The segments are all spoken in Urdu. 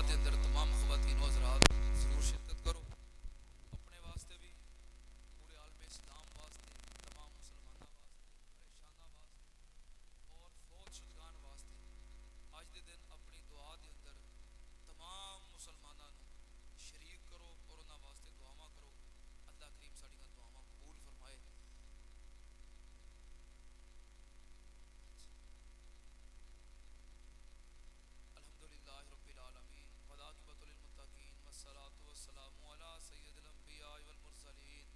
دے اندر تمام خواتین و حضرات ضرور شرکت کرو، اپنے واسطے بھی، پورے عالم اسلام واسطے، تمام مسلمانوں واسطے، پریشانہ واسطے اور فوت شدگان واسطے اج دے دن اپنی دعا دے اندر تمام مسلمانوں شریک کرو اور انہاں واسطے دعاواں کرو۔ اللہ کریم ساڈیاں دعاواں قبول فرمائے۔ الحمدللہ رب العالمین والعاقبۃ للمتقین والصلاۃ والسلام علی سید الانبیاء والمرسلین،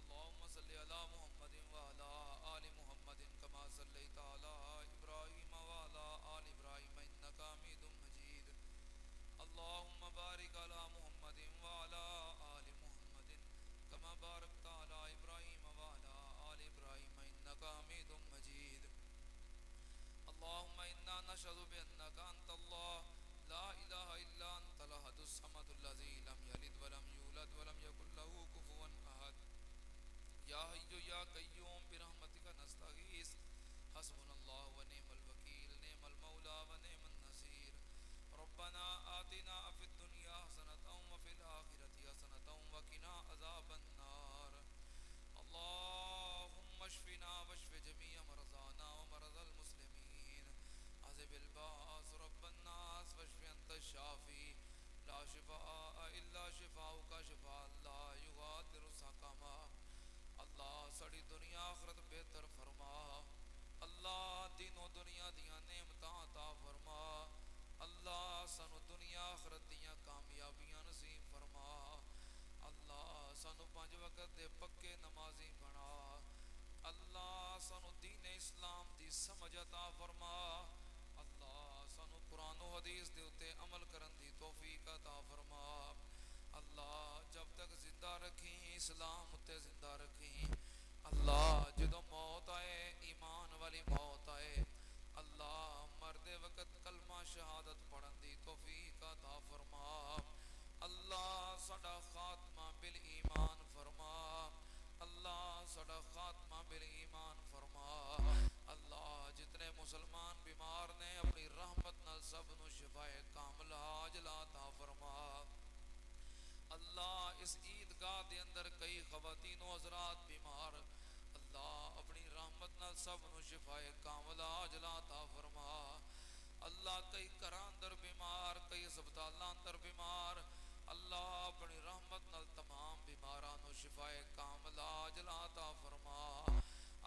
اللهم صل علی محمد وعلی آل محمد کما صلیت علی ابراہیم وعلی آل ابراہیم انک حمید مجید، اللهم بارک علی محمد وعلی آل محمد کما بارکت علی ابراہیم وعلی آل ابراہیم انک حمید مجید، اللهم انا نشهد بانك انت الله لا اله الا انت الاحد الصمد الذي لم يلد ولم يولد ولم يكن له كفوا احد، یا حی یا قیوم برحمتک نستغیث، حسبنا اللہ ونعم الوکیل، نعم المولا ونعم النصیر، ربنا آتنا فی الدنیا حسنۃ وفی الآخرۃ حسنۃ وقنا عذاب النار، اللهم اشفنا واشف جميع مرضانا ومرضى المسلمين، عذب الباس رب الناس واشف انت الشافي لا شفاء الا شفاؤك شفاء لا يغادر سقما، اللہ ساری دنیا آخرت بہتر فرما، اللہ دین و دنیا دیاں نعمتاں عطا فرما، اللہ سانو دنیا آخرت دیاں کامیابیاں نصیب فرما، اللہ سانو 5 وقت دے پکے نمازی بنا، اللہ سانو دین اسلام دی سمجھ عطا فرما، اللہ سانو قرآن و حدیث دے اتے عمل کرن دی توفیق عطا فرما، اللہ جب تک زندہ رکھیں اسلام اتے زندہ رکھیں، اللہ جدو موت آئے ایمان والی موت آئے، اللہ مردے وقت کلمہ شہادت پڑھن دی توفیق عطا فرما، اللہ ساڈا خاتمہ بالایمان فرما، اللہ ساڈا خاتمہ بالایمان فرما، اللہ جتنے مسلمان بیمار نے اپنی رحمت نال سب نو شفائے کاملہ عاجلہ عطا فرما، اللہ اس عیدگاہ دے اندر کئی خواتین و حضرات بیمار، اللہ اپنی رحمت نال سب نو شفائے کاملہ عاجلہ عطا فرما، اللہ کئی گھراں اندر بیمار، کئی ہسپتالاں اندر بیمار، اللہ اپنی رحمت نال تمام بیماراں نو شفائے کاملہ عاجلہ عطا فرما،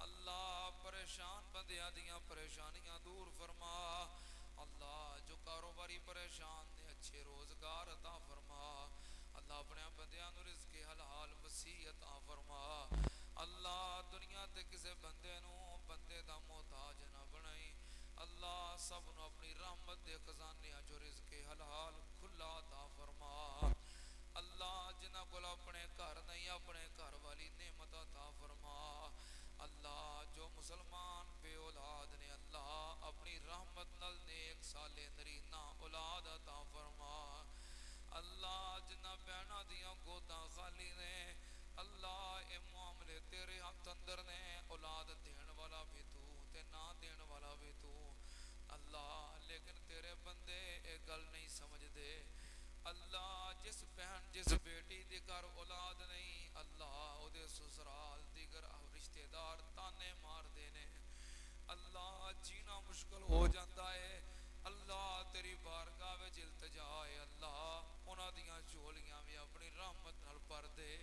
اللہ پریشان بندیاں دیاں پریشانیاں دور فرما، اللہ جو کاروباری پریشان نے اچھے روزگار عطا فرما، اللہ اپنے بندیاں نو رزق حلال وسیع عطا فرما، اللہ دنیا تے کسے بندے نو بندے دا محتاج نہ بنائی، اللہ سب نو اپنی رحمت دے خزانے جو رزق حلال کھلا عطا فرما، اللہ جنہاں کول اپنے گھر نہیں اپنے گھر والی نعمت عطا فرما، اللہ جو مسلمان بے اولاد نے اللہ اپنی رحمت نال نیک صالح نرینہ اولاد عطا فرما، اللہ جنہ بہناں دیاں گوداں خالی نے اللہ اے معاملے تیرے ہاتھ اندر نے، اولاد دین والا بھی تو تے نہ دین والا بھی تو، اللہ لیکن تیرے بندے اے گل نہیں سمجھ دے، اللہ جس بہن جس بیٹی دی گھر اولاد نہیں اللہ او دے سسرال دیگر رشتہ دار تانے مار دینے، اللہ جینا مشکل ہو جاتا ہے، اللہ تیری بارگاہ وچ التجا ہے، اللہ انہاں دیاں جھولیاں بھی اپنی رحمت نال بھر دے،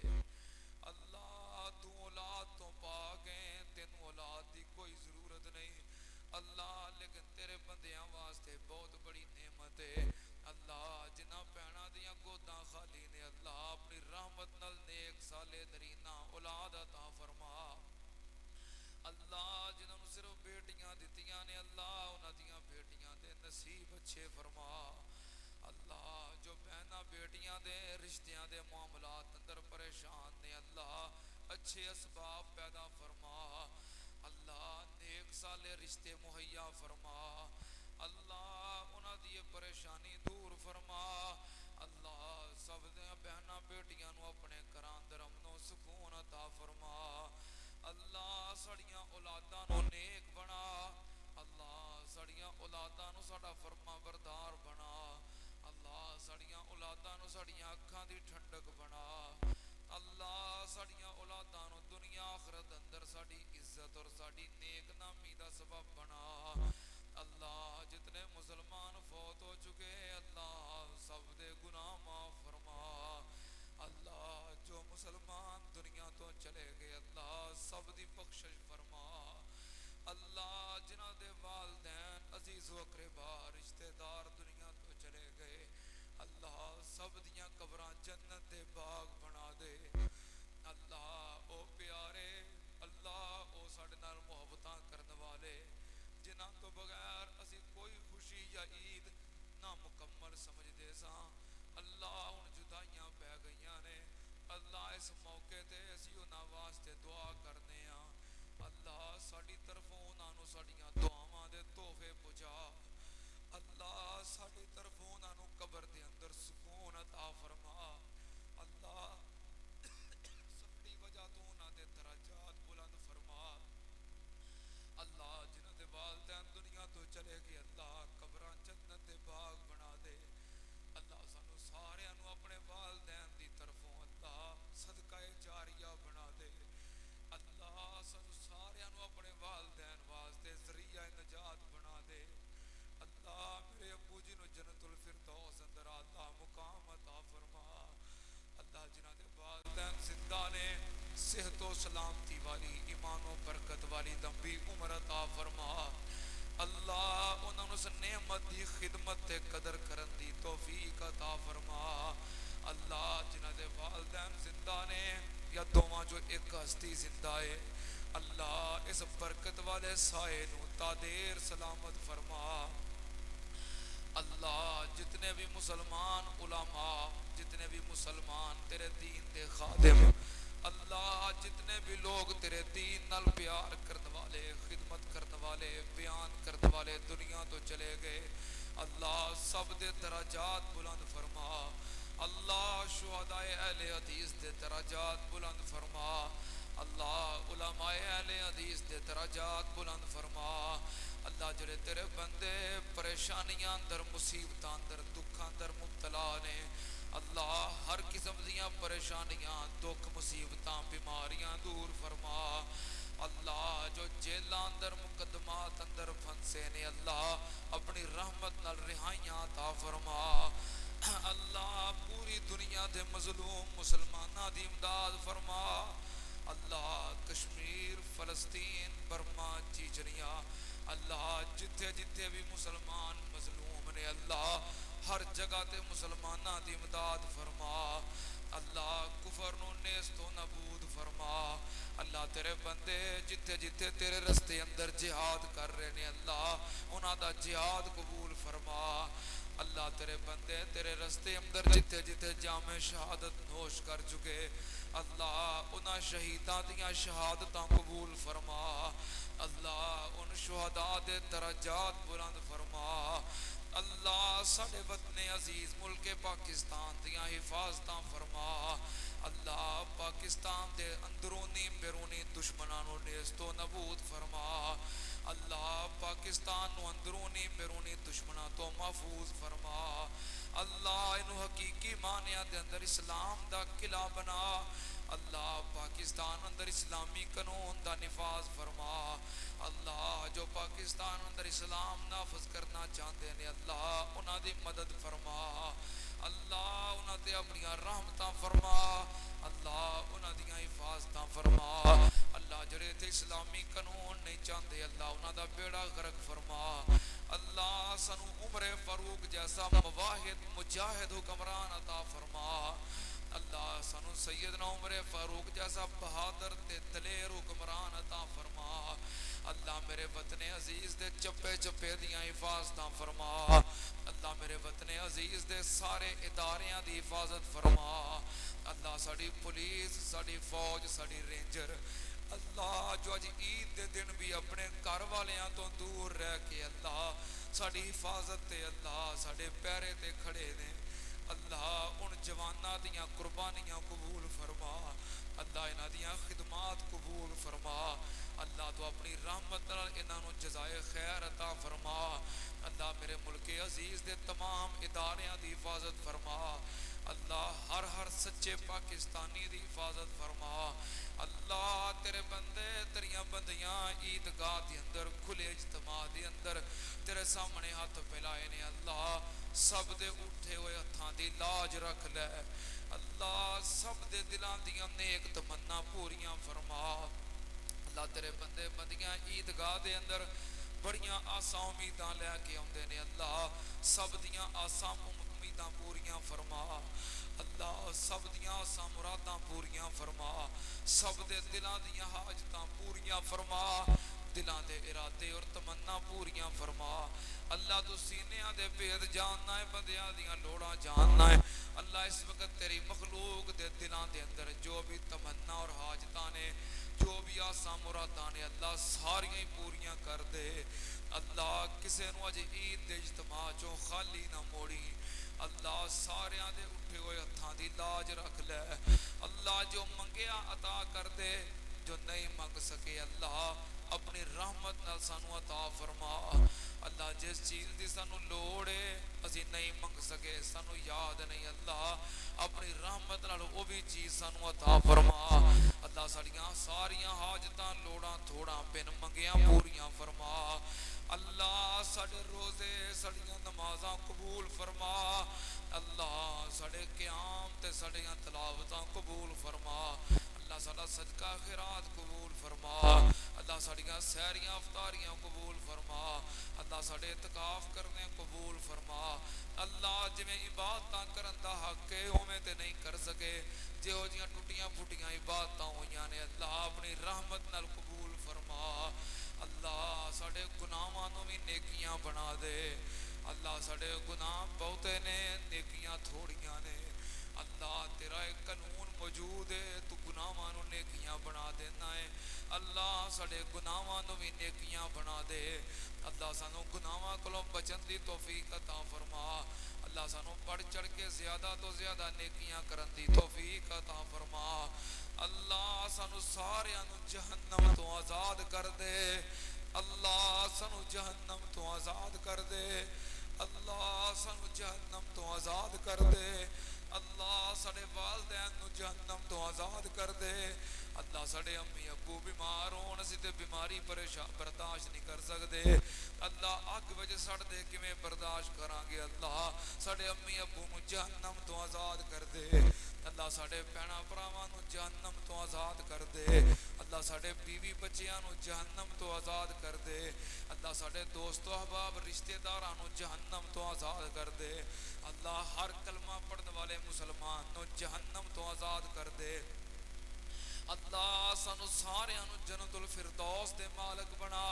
اللہ تو اولاد تو پاک ہے، تینوں اولاد دی کوئی ضرورت نہیں، اللہ لیکن تیرے بندیاں واسطے بہت بڑی نعمت ہے، اللہ جنہ بہناں دیاں گوداں خالی نے اللہ اپنی رحمت نال نیک صالح نرینہ اولاد عطا فرما، اللہ جنہوں صرف بیٹیاں دتیاں نے اللہ انہاں دیاں بیٹیاں دے نصیب اچھے فرما، اللہ جو بہناں بیٹیاں دے رشتیاں دے معاملات اندر پریشان نے اللہ اچھے اسباب پیدا فرما، اللہ نیک صالح رشتے مہیا فرما، اللہ انہاں دی پریشانی دور فرما، اللہ سب دیاں بہناں بیٹیاں نو اپنے گھراں اندر امن و سکون عطا فرما، اللہ سڑیاں اولاداں نو نیک بنا، اللہ سڑیاں اولاداں نو ساڈا فرما بردار بنا، اللہ ساڑیاں اولاداں نو ساڑیاں اکھاں دی ٹھنڈک بنا اللہ ساڑیاں اولاداں نو دنیا آخرت اندر ساڑی عزت اور ساڑی نیک نامی دا سبب بنا اللہ جتنے مسلمان فوت ہو چکے اللہ سب دے گناہ معاف فرما اللہ جو مسلمان دنیا تو چلے گئے اللہ سب دی بخشش فرما اللہ جنہ دے والدین عزیز و اقربا رشتہ دار دنیا تو چلے گئے اللہ سب دیاں قبراں جنت دے باغ بنا دے اللہ او پیارے اللہ او ساڑے نال محبتاں کرن والے جنہاں تو بغیر اسی کوئی خوشی یا عید نامکمل سمجھ دے ساں اللہ ان جدائیاں پہ گئیاں نے اللہ اس موقع تے اسی انہاں واسطے دعا کرنے ہاں اللہ ساڑی طرفوں انہاں نو ساڑیاں دعاواں دے تحفے پہنچا اللہ ساڑی طرفوں انہاں نو قبر دے اندر سکون عطا فرما اللہ ساڑی وجہ تو انہاں دے درجات بلند فرما اللہ جنہاں دے والدین دنیا تو چلے گئے اللہ قبراں جنت دے باغ بنا دے اللہ سانو سارے انو اپنے والدین دی طرفوں اللہ صدقہ جاریہ بنا دے اللہ سانو سارے انو اپنے والدین واسطے ذریعہ نجات بنا دے اللہ میرے ابو جی نو جنت الفردوس اندر اللہ مقام عطا فرما اللہ جنہ دے والدین زندہ نے صحت و سلامتی والی ایمان و برکت والی لمبی عمر عطا فرما اللہ انہوں نے اس نعمت دی خدمت تے قدر کرن دی توفیق عطا فرما اللہ جنہ دے والدین زندہ نے یا دوواں جو ایک ہستی زندہ ہے اللہ اس برکت والے سائے نو تا دیر سلامت فرما اللہ جتنے بھی مسلمان علماء جتنے بھی مسلمان تیرے دین دے خادم اللہ جتنے بھی لوگ تیرے دین نال پیار کرنے والے خدمت کرنے والے بیان کرنے والے دنیا تو چلے گئے اللہ سب دے درجات بلند فرما اللہ شہداء اہل حدیث دے درجات بلند فرما اللہ علماء اہل حدیث دے درجات بلند فرما اللہ جڑے تیرے بندے پریشانیاں اندر مصیبتاں اندر دکھاں اندر مبتلا نے اللہ ہر قسم دیاں پریشانیاں دکھ مصیبتاں بیماریاں دور فرما اللہ جو جیلاں اندر مقدمات اندر پھنسے نے اللہ اپنی رحمت نال رہائیاں عطا فرما اللہ پوری دنیا دے مظلوم مسلماناں دی امداد فرما اللہ کشمیر فلسطین برما چیچنیا اللہ جتھے جتھے بھی مسلمان مظلوم نے اللہ ہر جگہ تے مسلماناں دی امداد فرما اللہ کفر نو نیست و نابود فرما اللہ تیرے بندے جتھے جتھے تیرے رستے اندر جہاد کر رہے نے اللہ انہاں دا جہاد قبول فرما اللہ تیرے بندے تیرے رستے اندر جتھے جتھے جام شہادت نوش کر چکے اللہ انہاں شہیداں دیاں شہادتاں قبول فرما اللہ ان شہداء دے درجات بلند فرما اللہ ساڑے وطن عزیز ملک پاکستان دیاں حفاظتاں فرما اللہ پاکستان دے اندرونی بیرونی دشمنانوں نیست و نبود فرما اللہ پاکستان نو اندرونی بیرونی دشمنان تو محفوظ فرما اللہ انو حقیقی معنیٰ دے اندر اسلام دا قلعہ بنا اللہ پاکستان اندر اسلامی قانون دا نفاذ فرما اللہ جو پاکستان اندر اسلام نافذ کرنا چاہتے ہیں اللہ انہاں دی مدد فرما اللہ انہاں تے اپنی رحمتاں فرما اللہ انہاں دیاں حفاظتاں فرما اللہ جڑے تے اسلامی قانون نہیں چاہتے اللہ انہاں دا بیڑا غرق فرما اللہ سنو عمر فاروق جیسا مواحد مجاہد حکمران عطا فرما اللہ سنو سیدنا عمر فاروق جیسا بہادر تے دلیر حکمران عطا فرما اللہ میرے وطن عزیز دے چپے چپے دیاں حفاظتاں فرما اللہ میرے وطن عزیز دے سارے اداریاں دی حفاظت فرما اللہ ساڑی پولیس ساڑی فوج ساڑی رینجر اللہ جو اج عید دے دن بھی اپنے گھر والیاں تو دور رہ کے اللہ ساڑی حفاظت تے اللہ ساڑے پیرے تے کھڑے نے اللہ ان جواناں دیاں قربانیاں قبول فرما اللہ انہاں دیاں خدمات قبول فرما اللہ تو اپنی رحمت نال انہاں نو جزائے خیر عطا فرما اللہ میرے میرے ملک عزیز دے تمام اداریاں دی حفاظت فرما اللہ ہر سچے پاکستانی دی حفاظت فرما اللہ تیرے بندے تیریاں بندیاں عیدگاہ دے اندر کھلے اجتماع دے اندر تیرے سامنے ہاتھ پھیلائے نے اللہ سب دے اٹھے ہوئے ہتھاں دی لاج رکھ لے اللہ سب دے دلاں دیاں نیک تمنا پوریاں فرما اللہ تیرے بندے بندیاں عیدگاہ دے اندر بڑیاں آساں امیداں لے کے آندے نے اللہ سب دیاں آساں امیداں پوریاں فرما اللہ سب دیاں آساں مراداں پوریاں فرما سب دے دلاں دیاں حاجتاں پوریاں فرما دلاں دے ارادے اور تمنا پوریاں فرما اللہ تو سینیاں دے بید جاننا ہے بندیاں دیاں لوڑاں جاننا ہے اللہ اس وقت تیری مخلوق دے دلاں دے اندر جو بھی تمنا اور حاجتاں نے جو بھی آساں مراداں نے اللہ ساریاں ہی پوریاں کر دے اللہ کسے نو اج عید دے اجتماع چوں خالی نہ موڑی اللہ ساریاں دے اٹھے ہوئے ہتھاں دی لاج رکھ لے اللہ جو منگیا عطا کر دے جو نہیں منگ سکے اللہ اپنی رحمت نال سانو عطا فرما اللہ جس چیز دی سانو لوڑ ہے اسی نہیں منگ سکے سانو یاد نہیں اللہ اپنی رحمت نال وہ بھی چیز سانو عطا فرما اللہ ساڑیاں ساریاں حاجتاں لوڑاں تھوڑاں بن منگیاں پوریاں فرما اللہ ساڑے روزے ساڑیاں نمازاں قبول فرما اللہ ساڑے قیام تے ساڑیاں تلاوتاں قبول فرما اللہ ساڑا صدقہ خیرات قبول فرما اللہ ساڑیاں سہریاں افطاریاں قبول فرما اللہ ساڑے اعتکاف کرنے قبول فرما اللہ جویں عبادتاں کرن دا حق ہے اوویں تے نہیں کر سکے جہو جیاں ٹوٹیاں پھوٹیاں عبادتاں ہوئیاں نے اللہ اپنی رحمت نال قبول فرما اللہ ساڑے گناہاں نو بھی نیکیاں بنا دے اللہ ساڑے گناہ بہتے نے نیکیاں تھوڑیاں نے اللہ تیرا ایک قانون موجود ہے تو گناہاں نو نیکیاں بنا دینا ہے اللہ ساڑے گناہاں نو بھی نیکیاں بنا دے اللہ سانو گناہاں کولوں بچن دی توفیق عطا فرما اللہ سانو بڑھ چڑھ کے زیادہ تو زیادہ نیکیاں کرن دی توفیق عطا فرما اللہ سانو ساریاں نو جہنم تو آزاد کر دے اللہ سانو جہنم تو آزاد کر دے اللہ سانو جہنم تو آزاد کر دے اللہ ساڑے والدین نو جہنم تو آزاد کر دے اللہ ساڑے امی ابو بیمار ہون اسی تے بیماری پریشان برداشت نہیں کر سکتے اللہ اگ وجہ سڑ دے کہ میں برداشت کراں گے اللہ ساڑے امی ابو نو جہنم تو آزاد کر دے اللہ ساڑے بہناں بھراواں نو جہنم تو آزاد کر دے اللہ ساڑے بیوی بچیاں نو جہنم تو آزاد کر دے اللہ ساڑے دوست و احباب رشتہ داراں نو جہنم تو آزاد کر دے اللہ ہر کلمہ پڑھنے والے مسلمان نو جہنم تو آزاد کر دے اللہ سانو ساریاں نو جنت الفردوس دے مالک بنا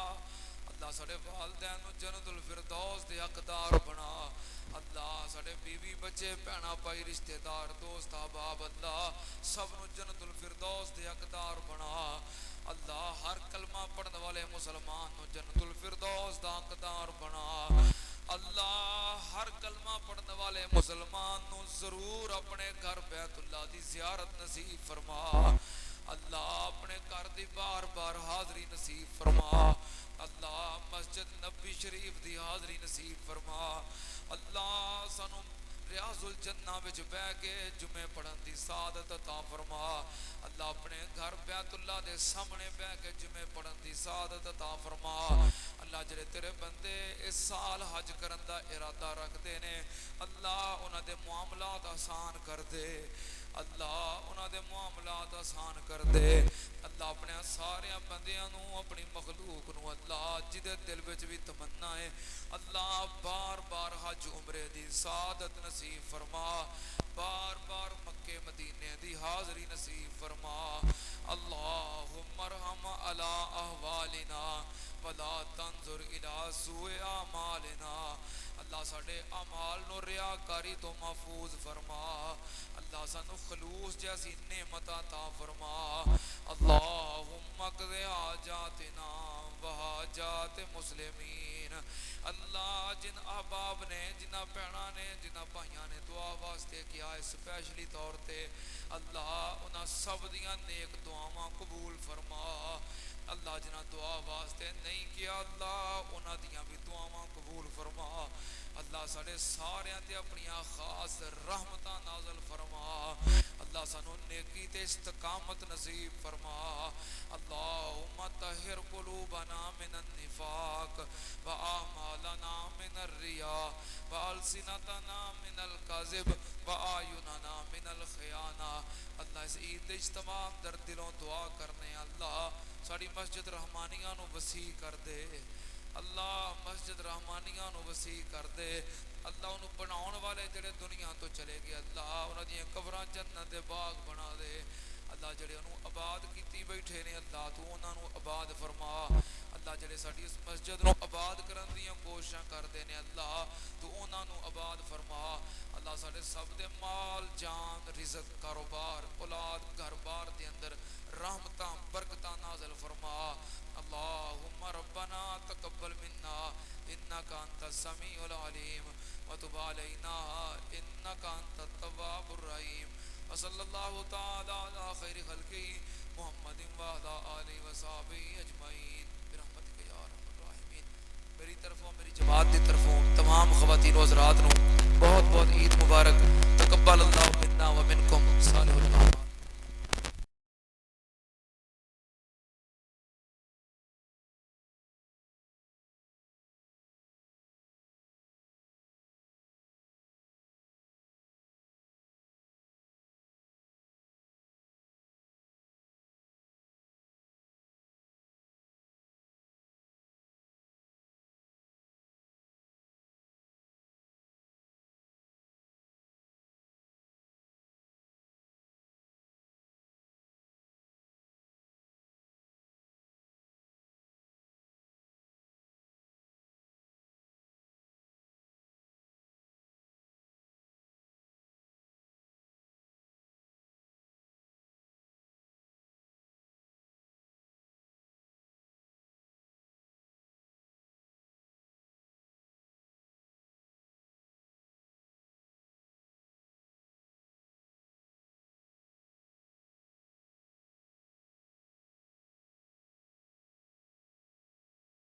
اللہ ساڑے والدین نو جنت الفردوس دے حقدار بنا اللہ ساڑے بیوی بچے بہنا بھائی رشتہ دار دوست احباب اللہ سب نو جنت الفردوس دے حقدار بنا اللہ ہر کلمہ پڑھنے والے مسلمان نو جنت الفردوس دا حقدار بنا اللہ ہر کلمہ پڑھنے والے مسلمان نو ضرور اپنے گھر بیت اللہ دی زیارت نصیب فرما اللہ اپنے گھر دی بار بار حاضری نصیب فرما اللہ مسجد نبی شریف دی حاضری نصیب فرما اللہ سانو ریاض الجنہ وچ بہ کے جمعے پڑھن دی سعادت عطا فرما اللہ اپنے گھر بیت اللہ دے سامنے بہ کے جمعے پڑھن دی سعادت عطا فرما اللہ جڑے تیرے بندے اس سال حج کرن دا ارادہ رکھ دے نے اللہ انہاں دے معاملات آسان کر دے اللہ انہاں دے معاملات آسان کر دے اللہ اپنے سارے بندیاں نو اپنی مخلوق نو اللہ جدے دل وچ بھی تمنا ہے اللہ بار بار حج عمرے دی سعادت نصیب فرما بار بار مکے مدینے دی حاضری نصیب فرما اللہم ارحم علی احوالنا ولا تنظر الی سوء اعمالنا اللہ ساڑے اعمال نو ریاکاری تو محفوظ فرما اللہ سانو خلوص جیسی نعمت عطا فرما اللہم اقضِ حاجاتنا وحاجات مسلمین اللہ جن احباب نے جنہ بہناں نے جنہ بھائیاں نے دعا واسطے کیا اسپیشلی طور تے اللہ انہاں سب دیاں نیک دعاواں قبول فرما اللہ جنہ دعا واسطے نہیں کیا اللہ انہاں دیاں بھی دعاواں قبول فرما ساڑے ساریاں تے اپنی خاص رحمتاں نازل فرما اللہ سانو نیکی تے استقامت نصیب فرما اللہم طہر قلوبنا من النفاق وآمالنا من الرياء وألسنتنا من الكذب وآیوننا من الخیانہ اللہ اس عید اجتماع در دلوں دعا کرنے اللہ ساڑی مسجد رحمانیہ نو وسیع کر دے اللہ مسجد رحمانیہ نو وسیع کر دے اللہ انہوں بناؤن والے جڑے دنیا تو چلے گئے اللہ انہوں نے قبران جنت دے باغ بنا دے اللہ جڑے انہوں آباد کیتی بیٹھے نے اللہ تو انہوں آباد فرما اللہ جڑے ساڑی اس مسجد نو آباد کرن دیاں کوششاں کر دے نے اللہ تو انہوں آباد فرما اللہ ساڑے سب دے مال جان رزق کاروبار اولاد گھر بار دے اندر رحمتاں برکتاں نازل فرما اللہم ربنا تقبل منا انکا انت السمیع العلیم وتب علینا انکا انت التواب الرحیم وصلی اللہ تعالی علی خیر خلقی محمد وعلی آلہ وصحبہ اجمعین برحمتک یا ارحم الراحمین۔ میری طرفوں میری جماعت دی طرفوں تمام خواتین و حضرات نو بہت بہت عید مبارک، تقبل اللہ منا و منکم صالح العمل۔